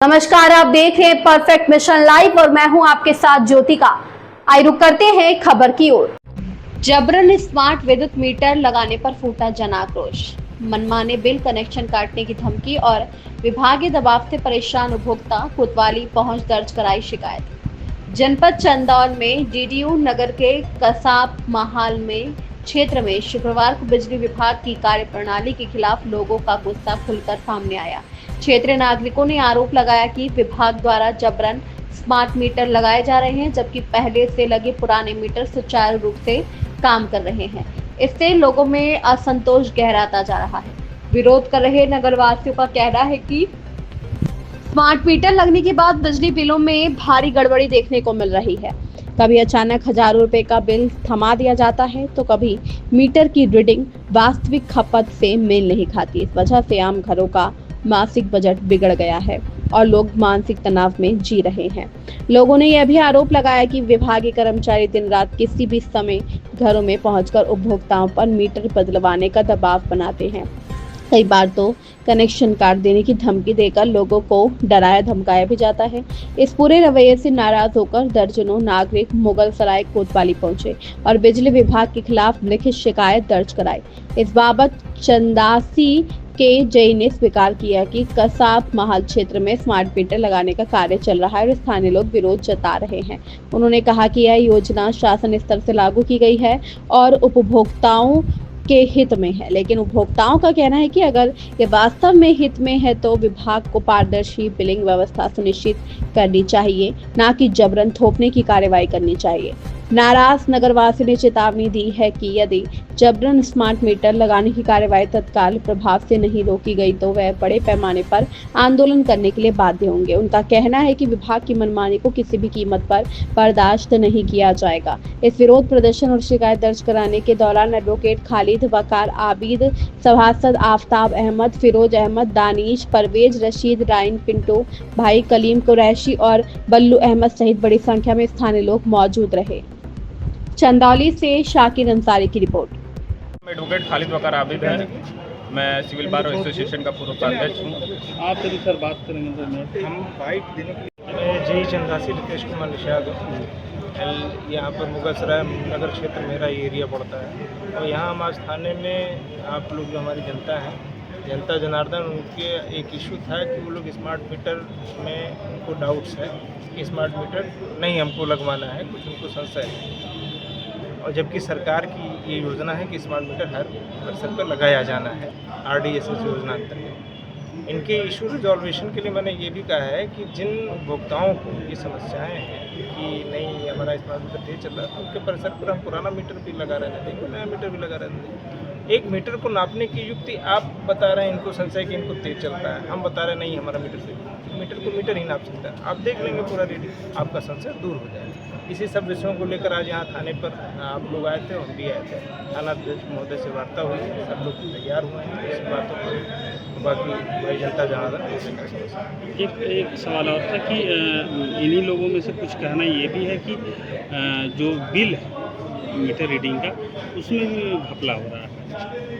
नमस्कार, आप देख रहे हैं परफेक्ट मिशन लाइव और मैं हूं आपके साथ ज्योतिका। आइए रुक करते हैं खबर की ओर। जबरन स्मार्ट विद्युत मीटर लगाने पर फूटा जन आक्रोश। मनमाने बिल कनेक्शन काटने की धमकी और विभागीय दबाव से परेशान उपभोक्ता कोतवाली पहुंच दर्ज कराई शिकायत। जनपद चंदौल में डीडीयू नगर के कसाब महाल में क्षेत्र में शुक्रवार को बिजली विभाग की कार्यप्रणाली के खिलाफ लोगों का गुस्सा खुलकर सामने आया। क्षेत्रीय नागरिकों ने आरोप लगाया कि विभाग द्वारा जबरन स्मार्ट मीटर लगाए जा रहे हैं, जबकि पहले से लगे पुराने मीटर सुचारू रूप से काम कर रहे हैं। इससे लोगों में असंतोष गहराता जा रहा है। विरोध कर रहे नगरवासियों का कहना है कि स्मार्ट मीटर लगने के बाद बिजली बिलों में भारी गड़बड़ी देखने को मिल रही है। कभी अचानक हजारों रुपए का बिल थमा दिया जाता है, तो कभी मीटर की रीडिंग वास्तविक खपत से मेल नहीं खाती। इस वजह से आम घरों का मासिक बजट बिगड़ गया है और लोग मानसिक तनाव में जी रहे हैं। लोगों ने यह भी आरोप लगाया कि विभागीय कर्मचारी दिन रात किसी भी समय घरों में पहुंचकर उपभोक्ताओं पर मीटर बदलवाने का दबाव बनाते हैं। कई बार तो कनेक्शन काट देने की धमकी देकर लोगों को डराया धमकाया भी जाता है। इस पूरे रवैये से नाराज होकर दर्जनों नागरिक मुगलसराय कोतवाली पहुंचे और बिजली विभाग के खिलाफ लिखित शिकायत दर्ज कराई। इस बाबत चंदासी के जय ने स्वीकार किया कि कसाब महाल क्षेत्र में स्मार्ट मीटर लगाने का कार्य चल रहा है और स्थानीय लोग विरोध जता रहे हैं। उन्होंने कहा कि यह योजना शासन स्तर से लागू की गई है और उपभोक्ताओं के हित में है, लेकिन उपभोक्ताओं का कहना है कि अगर ये वास्तव में हित में है तो विभाग को पारदर्शी बिलिंग व्यवस्था सुनिश्चित करनी चाहिए, न कि जबरन थोपने की कार्रवाई करनी चाहिए। नाराज नगरवासी ने चेतावनी दी है कि यदि जबरन स्मार्ट मीटर लगाने की कार्रवाई तत्काल प्रभाव से नहीं रोकी गई तो वह बड़े पैमाने पर आंदोलन करने के लिए बाध्य होंगे। उनका कहना है कि विभाग की मनमानी को किसी भी कीमत पर बर्दाश्त नहीं किया जाएगा। इस विरोध प्रदर्शन और शिकायत दर्ज कराने के दौरान एडवोकेट खालिद, वकार आबिद, सभासद आफ्ताब अहमद, फिरोज अहमद, दानिश, परवेज, रशीद, राइन, पिंटू, भाई कलीम कुरैशी और बल्लू अहमद सहित बड़ी संख्या में स्थानीय लोग मौजूद रहे। चंदौली से शाकिर अंसारी की रिपोर्ट। एडवोकेट खालिद, वकार आबिद है। मैं सिविल बार एसोसिएशन का पूर्व उपाध्यक्ष हूँ। आप यदि सर बात करेंगे तो मैं हम बाइट देने के लिए जी चंदासी रितेश कुमार निषाद। यहाँ पर मुगलसराय नगर क्षेत्र मेरा एरिया पड़ता है और यहाँ हम आज थाने में आप लोग जो हमारी जनता है, जनता जनार्दन, उनके एक इशू था कि वो लोग स्मार्ट मीटर में उनको डाउट्स है कि स्मार्ट मीटर नहीं हमको लगवाना है, कुछ उनको संशय है। और जबकि सरकार की ये योजना है कि स्मार्ट मीटर हर परिसर पर लगाया जाना है RDSS योजना अंतर्गत। इनके इशू रिजॉल्वेशन के लिए मैंने ये भी कहा है कि जिन उपभोक्ताओं को ये समस्याएं हैं कि नहीं हमारा स्मार्ट मीटर तेज चल रहा है, तो उनके परिसर पर हम पुराना मीटर भी लगा रहने देंगे, नया मीटर भी लगा रहने देंगे। एक मीटर को नापने की युक्ति आप बता रहे हैं इनको संशय कि इनको तेज चलता है, हम बता रहे हैं नहीं हमारा मीटर से, मीटर को मीटर ही नाप सकता है। आप देख लेंगे पूरा रीडिंग, आपका संशय दूर हो जाएगा। इसी सब विषयों को लेकर आज यहाँ थाने पर आप लोग आए थे, हम भी आए थे। थाना अध्यक्ष महोदय से वार्ता हुई, सब लोग तैयार हुए हैं इस बातों पर। बाकी भाई जनता जनार्दन एक सवाल और था कि इन्हीं लोगों में से कुछ कहना ये भी है कि जो बिल है मीटर रीडिंग का, उसमें भी घपला हो रहा है।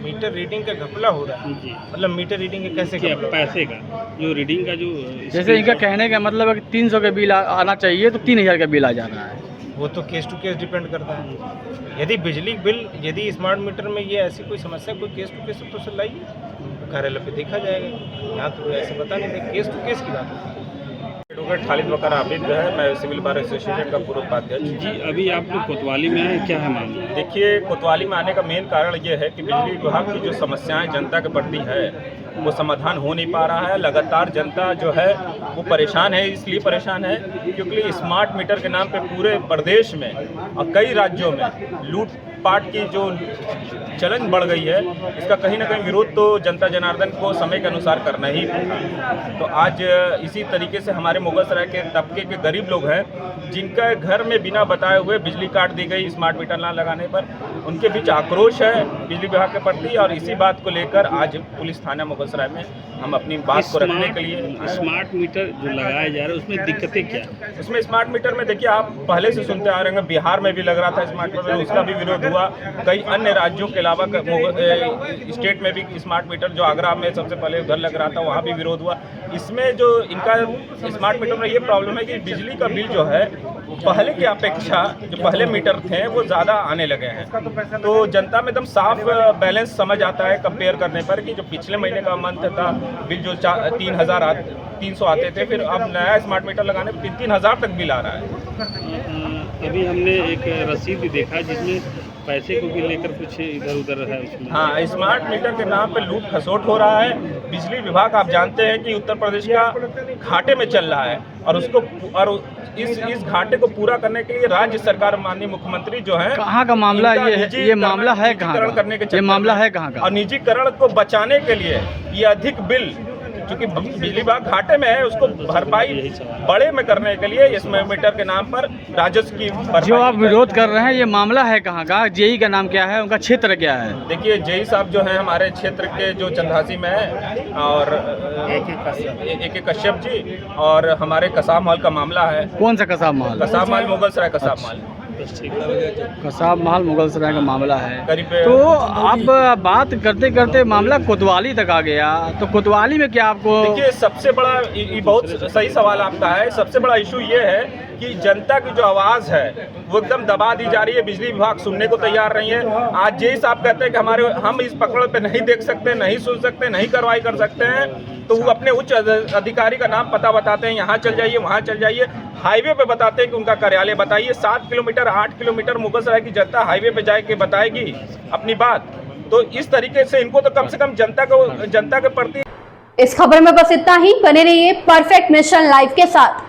मीटर रीडिंग का घपला हो रहा है जी, मतलब मीटर रीडिंग का कैसे क्या घपला? पैसे का जो रीडिंग का जो जैसे इनका कहने का मतलब है कि 300 का बिल आना चाहिए तो 3000 का बिल आ जाना है। वो तो केस टू केस डिपेंड करता है। यदि बिजली बिल, यदि स्मार्ट मीटर में ये ऐसी कोई समस्या, कोई केस टू केस तो लाइए, कार्यालय पे देखा जाएगा। यहाँ तो ऐसे बता नहीं दे, केस टू केस की बात है। एडवोकेट खालिद, वकार आबिद है। मैं सिविल बार एसोसिएशन का पूर्व उपाध्यक्ष। जी, अभी आप लोग कोतवाली में हैं, क्या है मामला? देखिए, कोतवाली में आने का मेन कारण ये है कि बिजली विभाग की जो समस्याएं जनता के प्रति है वो समाधान हो नहीं पा रहा है। लगातार जनता जो है वो परेशान है। इसलिए परेशान है क्योंकि स्मार्ट मीटर के नाम पे पूरे प्रदेश में और कई राज्यों में लूटपाट की जो चलन बढ़ गई है, इसका कहीं ना कहीं विरोध तो जनता जनार्दन को समय के अनुसार करना ही पड़ेगा। तो आज इसी तरीके से हमारे मुगलसराय के तबके के गरीब लोग हैं जिनका घर में बिना बताए हुए बिजली काट दी गई स्मार्ट मीटर ना लगाने पर, उनके बीच आक्रोश है बिजली विभाग के प्रति। और इसी बात को लेकर आज पुलिस थाना मुगलसराय में हम अपनी बात को रखने के लिए। स्मार्ट मीटर जो लगाया जा रहा है उसमें दिक्कतें क्या है? इसमें स्मार्ट मीटर में देखिए, आप पहले से सुनते आ रहे हैं, बिहार में भी लग रहा था स्मार्ट मीटर, उसका भी विरोध हुआ। कई अन्य राज्यों के अलावा स्टेट में भी स्मार्ट मीटर, जो आगरा में सबसे पहले उधर लग रहा था, वहाँ भी विरोध हुआ। इसमें जो इनका स्मार्ट मीटर में ये प्रॉब्लम है कि बिजली का बिल जो है पहले की अपेक्षा जो पहले मीटर थे वो ज़्यादा आने लगे हैं। तो जनता में एकदम साफ बैलेंस समझ आता है कंपेयर करने पर कि जो पिछले महीने का मंथ था बिल जो 3,300 आते थे, फिर अब नया स्मार्ट मीटर लगाने पर 3,000 तक बिल आ रहा है। अभी हमने एक रसीद भी देखा जिसमें पैसे को भी लेकर कुछ इधर उधर है उसमें। हाँ, स्मार्ट मीटर के नाम पे लूट खसोट हो रहा है। बिजली विभाग, आप जानते हैं कि उत्तर प्रदेश का घाटे में चल रहा है, और उसको और इस घाटे को पूरा करने के लिए राज्य सरकार, माननीय मुख्यमंत्री जो है, कहाँ का मामला ये मामला है कहाँ निजीकरण करने के का? ये मामला है कहाँ का? और निजीकरण को बचाने के लिए ये अधिक बिल, क्योंकि बिजली विभाग घाटे में है, उसको भरपाई बड़े में करने के लिए इस मीटर के नाम पर राजस्व की जो आप विरोध कर रहे हैं, ये मामला है कहाँ का? जेई का नाम क्या है, उनका क्षेत्र क्या है? देखिए, जेई साहब जो हैं हमारे क्षेत्र के, जो चंदासी में है, और एक कश्यप जी, और हमारे कसाब महल का मामला है। कौन सा कसाब महल? कसाब महल, मुगलसराय कसाब महल। कसाब महल मुगलसराय का मामला है। करीब तो आप बात करते करते मामला कोतवाली तक आ गया, तो कोतवाली में क्या आपको? देखिए, सबसे बड़ा, ये बहुत सही सवाल आपका है, सबसे बड़ा इशू ये है कि जनता की जो आवाज़ है वो एकदम दबा दी जा रही है। बिजली विभाग सुनने को तैयार नहीं है। आज जेई साहब कहते हैं कि हम इस पकड़ पे नहीं देख सकते, नहीं सुन सकते, नहीं कार्रवाई कर सकते हैं, तो वो अपने उच्च अधिकारी का नाम पता बताते हैं, यहाँ चल जाइए, वहाँ चल जाइए। हाईवे पे बताते हैं कि उनका कार्यालय बताइए। 7 किलोमीटर 8 किलोमीटर मुगलसराय की जनता हाईवे पे जाके बताएगी अपनी बात। तो इस तरीके से इनको तो कम से कम जनता के प्रति। इस खबर में बस इतना ही। बने रहिए परफेक्ट मिशन लाइव के साथ।